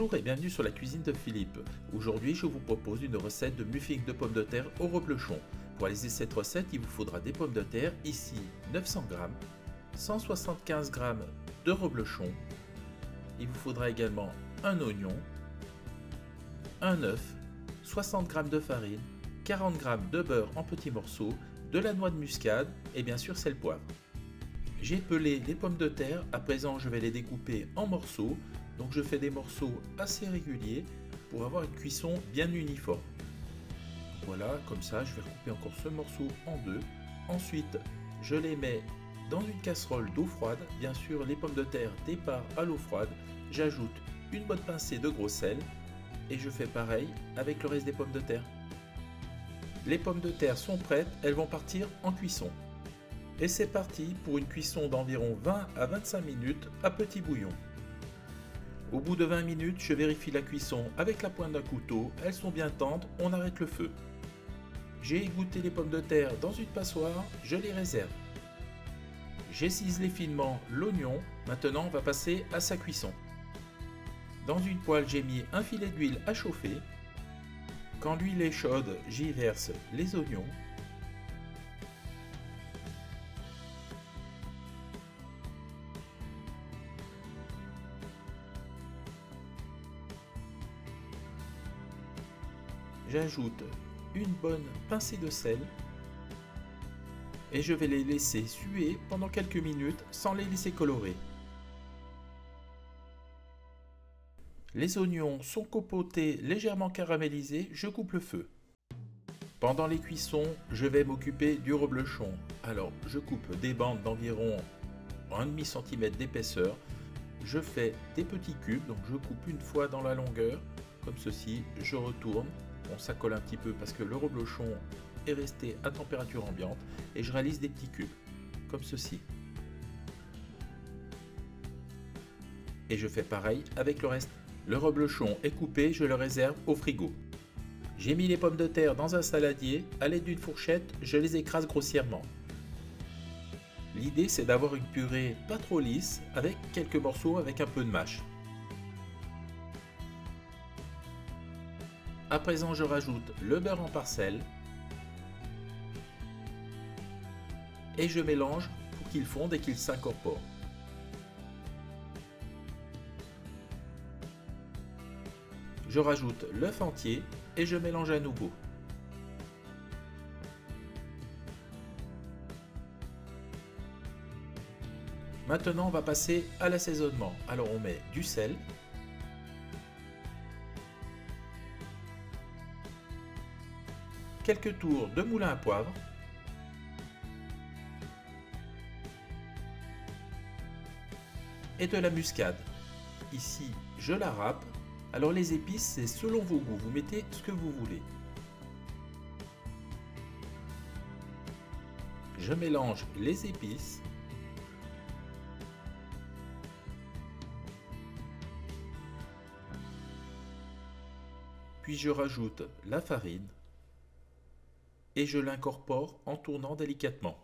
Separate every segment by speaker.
Speaker 1: Bonjour et bienvenue sur la cuisine de Philippe. Aujourd'hui, je vous propose une recette de muffins de pommes de terre au reblochon. Pour réaliser cette recette, il vous faudra des pommes de terre, ici 900 g, 175 g de reblochon. Il vous faudra également un oignon, un œuf, 60 g de farine, 40 g de beurre en petits morceaux, de la noix de muscade et bien sûr sel poivre. J'ai pelé les pommes de terre, à présent je vais les découper en morceaux, donc je fais des morceaux assez réguliers pour avoir une cuisson bien uniforme. Voilà, comme ça je vais recouper encore ce morceau en deux. Ensuite je les mets dans une casserole d'eau froide, bien sûr les pommes de terre départ à l'eau froide, j'ajoute une bonne pincée de gros sel et je fais pareil avec le reste des pommes de terre. Les pommes de terre sont prêtes, elles vont partir en cuisson. Et c'est parti pour une cuisson d'environ 20 à 25 minutes à petit bouillon. Au bout de 20 minutes, je vérifie la cuisson avec la pointe d'un couteau, elles sont bien tendres, on arrête le feu. J'ai égoutté les pommes de terre dans une passoire, je les réserve. J'ai ciselé finement l'oignon, maintenant on va passer à sa cuisson. Dans une poêle, j'ai mis un filet d'huile à chauffer. Quand l'huile est chaude, j'y verse les oignons. J'ajoute une bonne pincée de sel et je vais les laisser suer pendant quelques minutes sans les laisser colorer. Les oignons sont copotés, légèrement caramélisés, je coupe le feu. Pendant les cuissons, je vais m'occuper du reblochon. Alors je coupe des bandes d'environ 1,5 cm d'épaisseur. Je fais des petits cubes, donc je coupe une fois dans la longueur, comme ceci, je retourne. Bon, ça colle un petit peu parce que le reblochon est resté à température ambiante et je réalise des petits cubes, comme ceci. Et je fais pareil avec le reste. Le reblochon est coupé, je le réserve au frigo. J'ai mis les pommes de terre dans un saladier, à l'aide d'une fourchette, je les écrase grossièrement. L'idée c'est d'avoir une purée pas trop lisse avec quelques morceaux avec un peu de mâche. À présent, je rajoute le beurre en parcelles et je mélange pour qu'il fonde et qu'il s'incorpore. Je rajoute l'œuf entier et je mélange à nouveau. Maintenant, on va passer à l'assaisonnement. Alors, on met du sel. Quelques tours de moulin à poivre, et de la muscade. Ici, je la râpe. Alors les épices, c'est selon vos goûts, vous mettez ce que vous voulez. Je mélange les épices. Puis je rajoute la farine. Et je l'incorpore en tournant délicatement.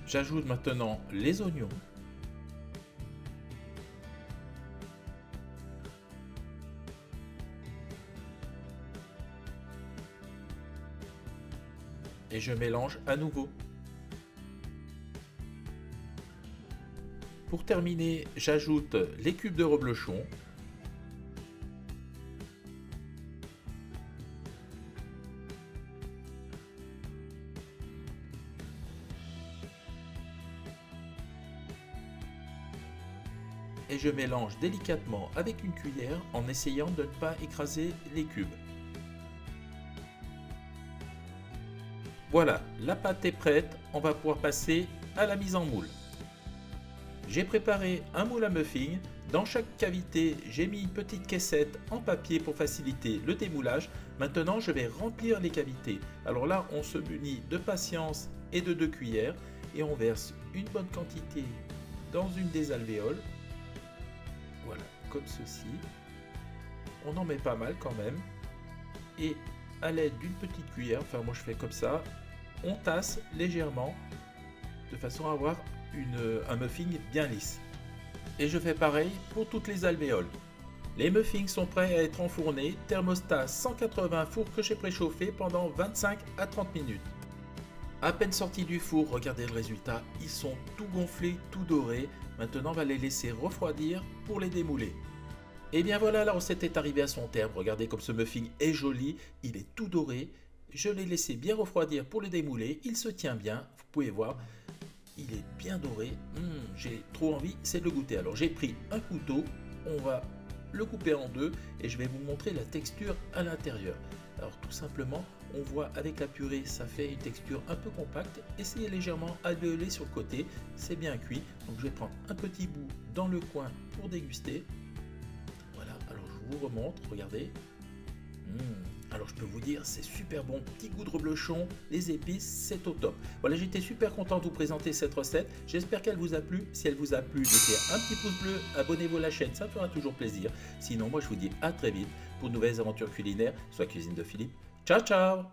Speaker 1: J'ajoute maintenant les oignons. Et je mélange à nouveau. Pour terminer, j'ajoute les cubes de reblochon. Et je mélange délicatement avec une cuillère en essayant de ne pas écraser les cubes. Voilà, la pâte est prête, on va pouvoir passer à la mise en moule. J'ai préparé un moule à muffins, dans chaque cavité j'ai mis une petite caissette en papier pour faciliter le démoulage. Maintenant je vais remplir les cavités. Alors là on se munit de patience et de 2 cuillères et on verse une bonne quantité dans une des alvéoles. Voilà, comme ceci. On en met pas mal quand même. Et à l'aide d'une petite cuillère, enfin moi je fais comme ça, on tasse légèrement de façon à avoir un muffin bien lisse. Et je fais pareil pour toutes les alvéoles. Les muffins sont prêts à être enfournés, thermostat 180 four que j'ai préchauffé pendant 25 à 30 minutes. À peine sortis du four, regardez le résultat, ils sont tout gonflés, tout dorés. Maintenant on va les laisser refroidir pour les démouler. Et bien voilà, la recette est arrivée à son terme. Regardez comme ce muffin est joli, il est tout doré. Je l'ai laissé bien refroidir pour le démouler, il se tient bien, vous pouvez voir. Il est bien doré, j'ai trop envie, c'est de le goûter. Alors j'ai pris un couteau, on va le couper en deux et je vais vous montrer la texture à l'intérieur. Alors tout simplement, on voit avec la purée, ça fait une texture un peu compacte. Essayez légèrement alvéolé sur le côté, c'est bien cuit. Donc je vais prendre un petit bout dans le coin pour déguster. Voilà, alors je vous remontre, regardez. Alors je peux vous dire, c'est super bon, petit goût de reblochon, les épices, c'est au top. Voilà, j'étais super content de vous présenter cette recette. J'espère qu'elle vous a plu. Si elle vous a plu, mettez un petit pouce bleu, abonnez-vous à la chaîne, ça me fera toujours plaisir. Sinon, moi je vous dis à très vite pour de nouvelles aventures culinaires, soit Cuisine de Philippe. Ciao, ciao!